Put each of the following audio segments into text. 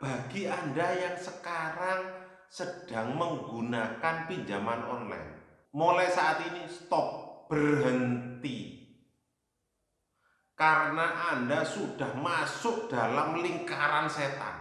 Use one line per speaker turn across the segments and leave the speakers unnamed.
bagi Anda yang sekarang sedang menggunakan pinjaman online, mulai saat ini stop, berhenti. Karena Anda sudah masuk dalam lingkaran setan.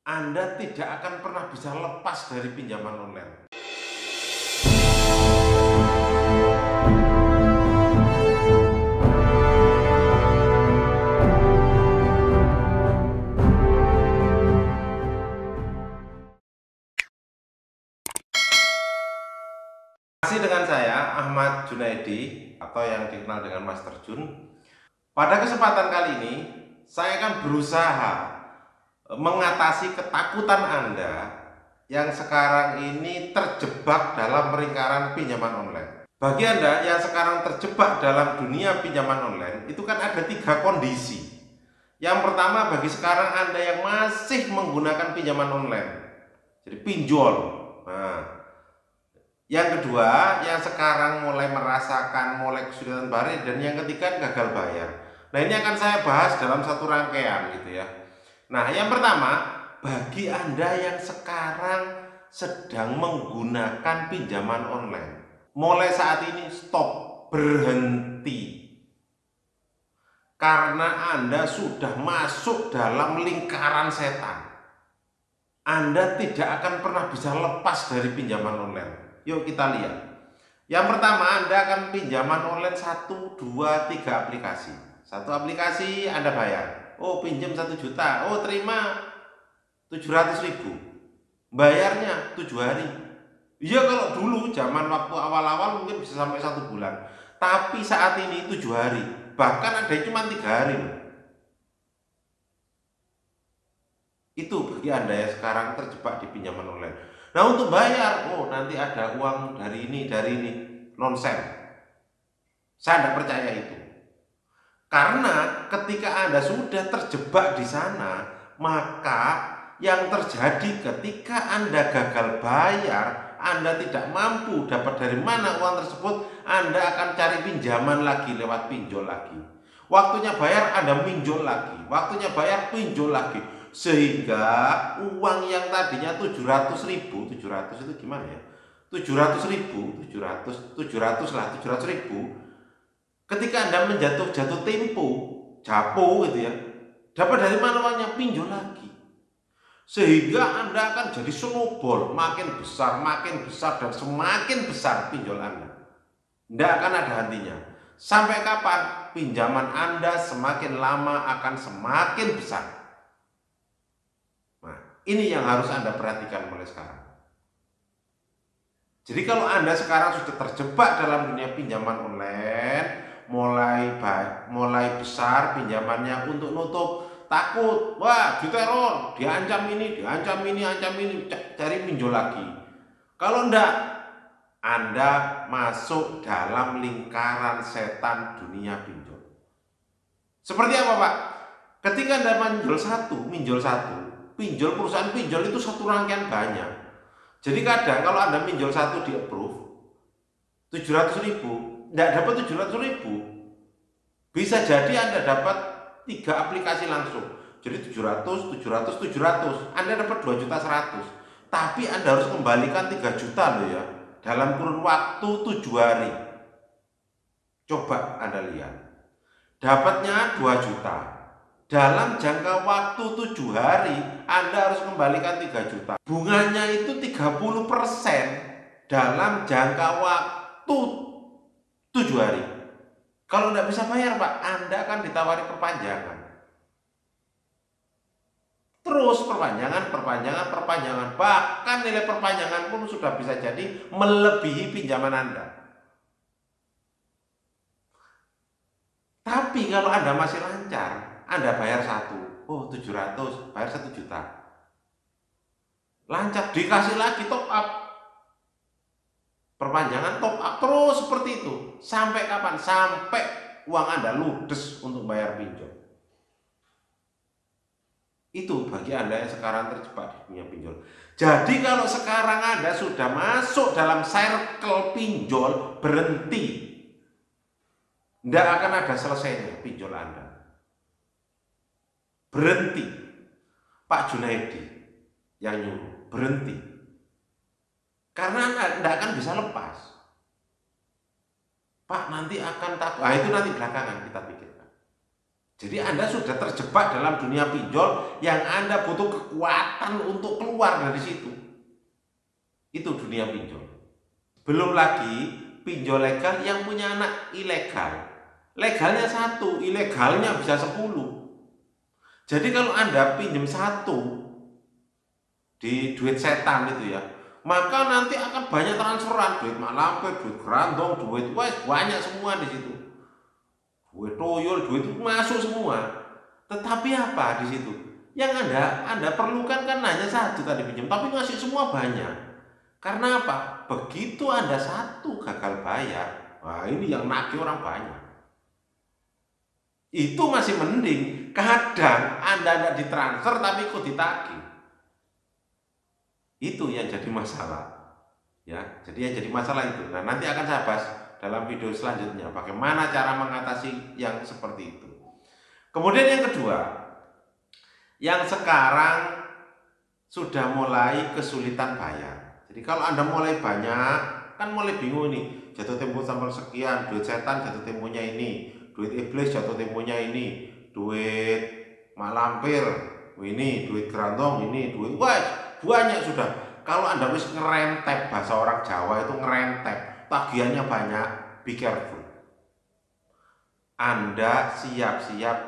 Anda tidak akan pernah bisa lepas dari pinjaman online. Masih dengan saya, Ahmad Junaidi, atau yang dikenal dengan Mas Terjun. Pada kesempatan kali ini, saya akan berusaha mengatasi ketakutan Anda yang sekarang ini terjebak dalam lingkaran pinjaman online. Bagi Anda yang sekarang terjebak dalam dunia pinjaman online, itu kan ada 3 kondisi. Yang pertama, bagi sekarang Anda yang masih menggunakan pinjaman online, jadi pinjol. Nah, yang kedua, yang sekarang mulai merasakan mulai kesulitan bayar, dan yang ketiga gagal bayar. Nah, ini akan saya bahas dalam satu rangkaian gitu ya. Nah, yang pertama, bagi Anda yang sekarang sedang menggunakan pinjaman online, mulai saat ini stop, berhenti. Karena Anda sudah masuk dalam lingkaran setan. Anda tidak akan pernah bisa lepas dari pinjaman online. Yuk kita lihat. Yang pertama, Anda akan pinjaman online 1, 2, 3 aplikasi. Satu aplikasi Anda bayar. Oh, pinjam 1 juta. Oh, terima 700.000. Bayarnya 7 hari. Iya, kalau dulu zaman waktu awal-awal mungkin bisa sampai 1 bulan. Tapi saat ini 7 hari. Bahkan ada yang cuma 3 hari. Itu bagi Anda yang sekarang terjebak di pinjaman online. Nah, untuk bayar, oh nanti ada uang dari ini, nonsen. Saya tidak percaya itu. Karena ketika Anda sudah terjebak di sana, maka yang terjadi ketika Anda gagal bayar, Anda tidak mampu dapat dari mana uang tersebut, Anda akan cari pinjaman lagi lewat pinjol lagi. Waktunya bayar, Anda pinjol lagi. Waktunya bayar, pinjol lagi. Sehingga uang yang tadinya 700.000, 700 itu gimana ya? 700.000, 700 lah, 700.000. Ketika Anda jatuh tempo, japo gitu ya, dapat dari mana uangnya? Pinjol lagi. Sehingga Anda akan jadi snowball, makin besar, dan semakin besar pinjol Anda. Tidak akan ada hentinya. Sampai kapan? Pinjaman Anda semakin lama akan semakin besar. Ini yang harus Anda perhatikan mulai sekarang. Jadi kalau Anda sekarang sudah terjebak dalam dunia pinjaman online, mulai besar pinjamannya untuk nutup, takut, wah diteror, diancam ini, cari pinjol lagi. Kalau enggak, Anda masuk dalam lingkaran setan dunia pinjol. Seperti apa, Pak? Ketika Anda minjol satu, pinjol perusahaan pinjol itu satu rangkaian banyak. Jadi kadang kalau Anda pinjol satu di approve 700.000, tidak dapat 700.000, bisa jadi Anda dapat 3 aplikasi langsung. Jadi 700, Anda dapat 2.100.000. Tapi Anda harus kembalikan 3 juta loh ya, dalam kurun waktu 7 hari. Coba Anda lihat, dapatnya 2 juta. Dalam jangka waktu 7 hari, Anda harus kembalikan 3 juta. Bunganya itu 30% dalam jangka waktu 7 hari. Kalau tidak bisa bayar, Pak, Anda akan ditawari perpanjangan. Terus perpanjangan. Bahkan nilai perpanjangan pun sudah bisa jadi melebihi pinjaman Anda. Tapi kalau Anda masih lancar, Anda bayar 700, bayar 1 juta. Lancar, dikasih lagi top up. Perpanjangan top up terus seperti itu. Sampai kapan? Sampai uang Anda ludes untuk bayar pinjol. Itu bagi Anda yang sekarang terjebak di dunia pinjol. Jadi kalau sekarang Anda sudah masuk dalam circle pinjol, berhenti. Tidak akan ada selesainya pinjol Anda. Berhenti. Pak Junaidi yang nyuruh berhenti, karena Anda akan bisa lepas. Pak, nanti akan takut. Itu nanti belakangan kita pikirkan. Jadi Anda sudah terjebak dalam dunia pinjol yang Anda butuh kekuatan untuk keluar dari situ. Itu dunia pinjol. Belum lagi pinjol legal yang punya anak ilegal. Legalnya 1, ilegalnya bisa 10. Jadi kalau Anda pinjam 1 di duit setan itu ya, maka nanti akan banyak transferan, duit mak lampir, duit kerandong, duit banyak semua di situ. Duit toyol, duit itu masuk semua. Tetapi apa di situ? Yang Anda perlukan kan hanya 1 tadi pinjam, tapi ngasih semua banyak. Karena apa? Begitu Anda 1 gagal bayar, wah ini yang nagih orang banyak. Itu masih mending. Kadang Anda tidak ditransfer tapi ikut ditagih. Itu yang jadi masalah. Ya, jadi yang jadi masalah itu. Nah, nanti akan saya bahas dalam video selanjutnya bagaimana cara mengatasi yang seperti itu. Kemudian yang kedua, yang sekarang sudah mulai kesulitan bayar. Jadi kalau Anda mulai banyak, kan mulai bingung nih, jatuh tempo sampai sekian, duit setan jatuh temponya ini, duit iblis jatuh temponya ini, duit mak lampir ini, duit gerantong ini, duit banyak sudah. Kalau Anda wis ngerentep, bahasa orang Jawa itu ngerentep, tagihannya banyak, be careful. Anda siap-siap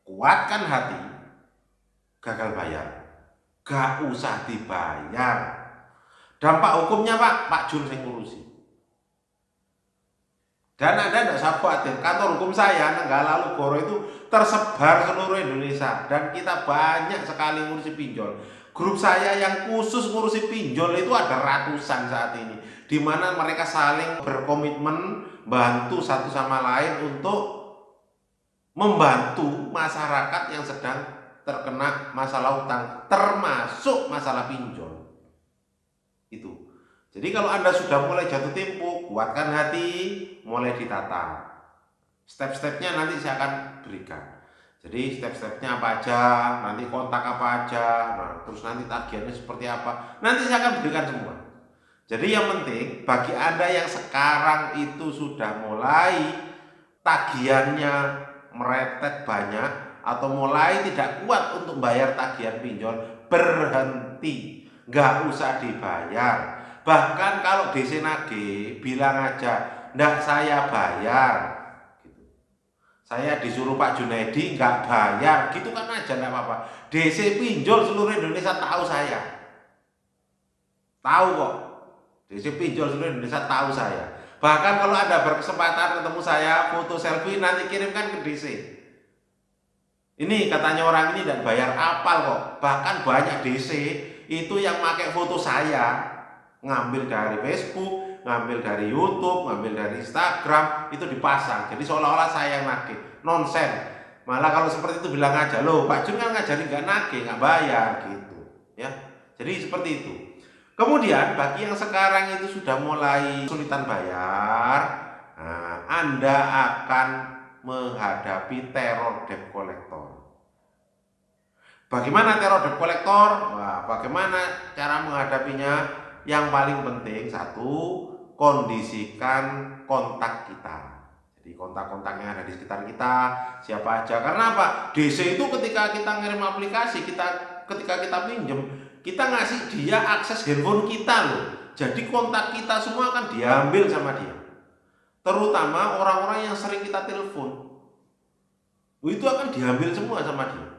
kuatkan hati, gagal bayar, gak usah dibayar. Dampak hukumnya Pak Jun yang ngurusi. Dan Anda tidak usah khawatir, kantor hukum saya Nanggala Goro itu tersebar seluruh Indonesia, dan kita banyak sekali ngurusi pinjol. Grup saya yang khusus ngurusi pinjol itu ada ratusan saat ini, di mana mereka saling berkomitmen bantu satu sama lain untuk membantu masyarakat yang sedang terkena masalah utang, termasuk masalah pinjol. Itu. Jadi kalau Anda sudah mulai jatuh tempo, kuatkan hati, mulai ditata. Step-stepnya nanti saya akan berikan. Jadi step-stepnya apa aja, nanti kontak apa aja, nah terus nanti tagihannya seperti apa, nanti saya akan berikan semua. Jadi yang penting bagi Anda yang sekarang itu sudah mulai tagihannya meretet banyak atau mulai tidak kuat untuk bayar tagihan pinjol, berhenti, nggak usah dibayar. Bahkan kalau DC nagih, bilang aja, nggak saya bayar. Saya disuruh Pak Junaidi nggak bayar, gitu kan aja nggak apa-apa. DC pinjol seluruh Indonesia tahu saya, tahu kok. DC pinjol seluruh Indonesia tahu saya. Bahkan kalau Anda berkesempatan ketemu saya, foto selfie nanti kirimkan ke DC. Ini katanya orang ini dan bayar apal kok. Bahkan banyak DC itu yang pakai foto saya, ngambil dari Facebook, ngambil dari YouTube, ngambil dari Instagram, itu dipasang. Jadi seolah-olah saya yang nagih. Nonsen. Malah kalau seperti itu bilang aja, loh Pak Jun kan ngajarin nggak nagih, nggak bayar gitu. Ya, jadi seperti itu. Kemudian bagi yang sekarang itu sudah mulai kesulitan bayar, nah, Anda akan menghadapi teror debt collector. Bagaimana teror debt collector? Nah, bagaimana cara menghadapinya? Yang paling penting 1, kondisikan kontak kita. Jadi kontak-kontak yang ada di sekitar kita siapa aja. Karena apa? DC itu ketika kita ngirim aplikasi, ketika kita pinjem, kita ngasih dia akses handphone kita loh. Jadi kontak kita semua akan diambil sama dia. Terutama orang-orang yang sering kita telepon, itu akan diambil semua sama dia.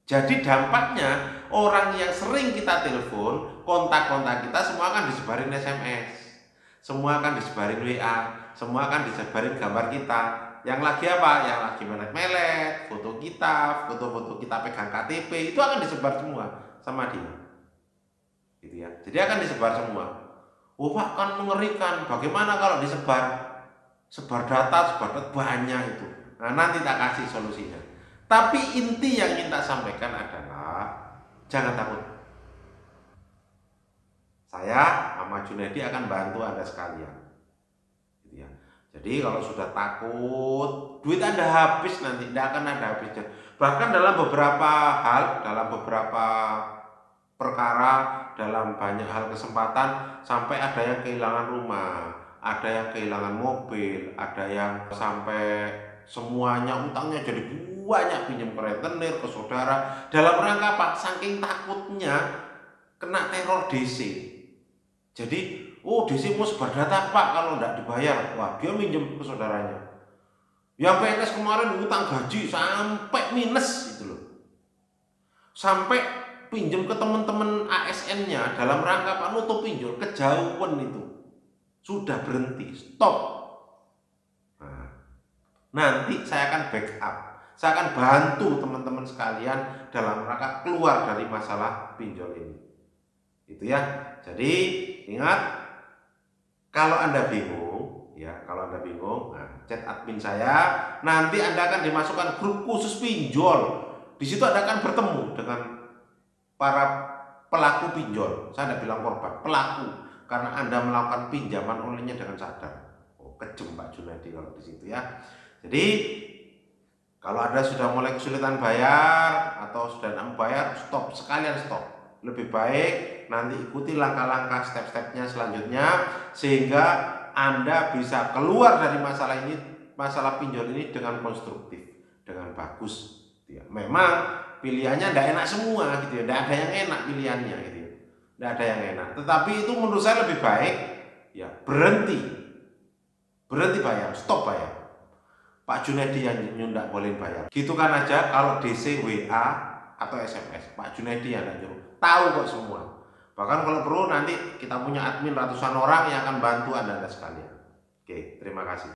Jadi dampaknya orang yang sering kita telepon, kontak-kontak kita semua akan disebarin SMS, semua akan disebarin WA, semua akan disebarin gambar kita. Yang lagi apa? Yang lagi melet-melet, foto kita, foto-foto kita pegang KTP, itu akan disebar semua sama dia. Gitu ya. Jadi akan disebar semua. Oh Pak, kan mengerikan. Bagaimana kalau disebar? Sebar data banyak itu. Nah, nanti tak kasih solusinya. Tapi inti yang ingin tak sampaikan adalah jangan takut. Saya, Ahmad Junaidi, akan bantu Anda sekalian. Gitu ya. Jadi kalau sudah takut, duit Anda habis nanti, tidak akan ada habisnya. Bahkan dalam beberapa hal, dalam beberapa perkara, dalam banyak hal kesempatan, sampai ada yang kehilangan rumah, ada yang kehilangan mobil, ada yang sampai semuanya utangnya jadi banyak, pinjam ke rentenir, ke saudara, dalam rangka apa? Saking takutnya kena teror DC. Jadi, oh DC mau sebar data Pak, kalau nggak dibayar, wah dia minjem ke saudaranya. Yang PNS kemarin utang gaji sampai minus gitu loh. Sampai pinjam ke teman-teman ASN-nya dalam rangka Pak nutup pinjol, kejauhan itu. Sudah berhenti, stop. Nah, nanti saya akan backup. Saya akan bantu teman-teman sekalian dalam rangka keluar dari masalah pinjol ini. Itu ya. Jadi ingat, kalau Anda bingung, nah, chat admin saya, nanti Anda akan dimasukkan grup khusus pinjol. Di situ Anda akan bertemu dengan para pelaku pinjol. Saya tidak bilang korban, pelaku, karena Anda melakukan pinjaman online-nya dengan sadar. Oh, kejem Pak Junadi kalau di situ ya. Jadi kalau Anda sudah mulai kesulitan bayar atau sudah tidak bayar, stop, sekalian stop. Lebih baik nanti ikuti langkah-langkah step-stepnya selanjutnya, sehingga Anda bisa keluar dari masalah ini, masalah pinjol ini dengan konstruktif, dengan bagus. Ya, memang pilihannya tidak enak semua gitu ya, tidak ada yang enak pilihannya gitu ya, tidak ada yang enak. Tetapi itu menurut saya lebih baik ya berhenti bayar, stop bayar. Pak Junedi yang tidak boleh bayar. Gitu kan aja. Kalau DC WA atau SMS, Pak Junedi yang nyuruh. Tahu kok semua. Bahkan kalau perlu nanti kita punya admin ratusan orang yang akan bantu Anda sekalian. Oke, terima kasih.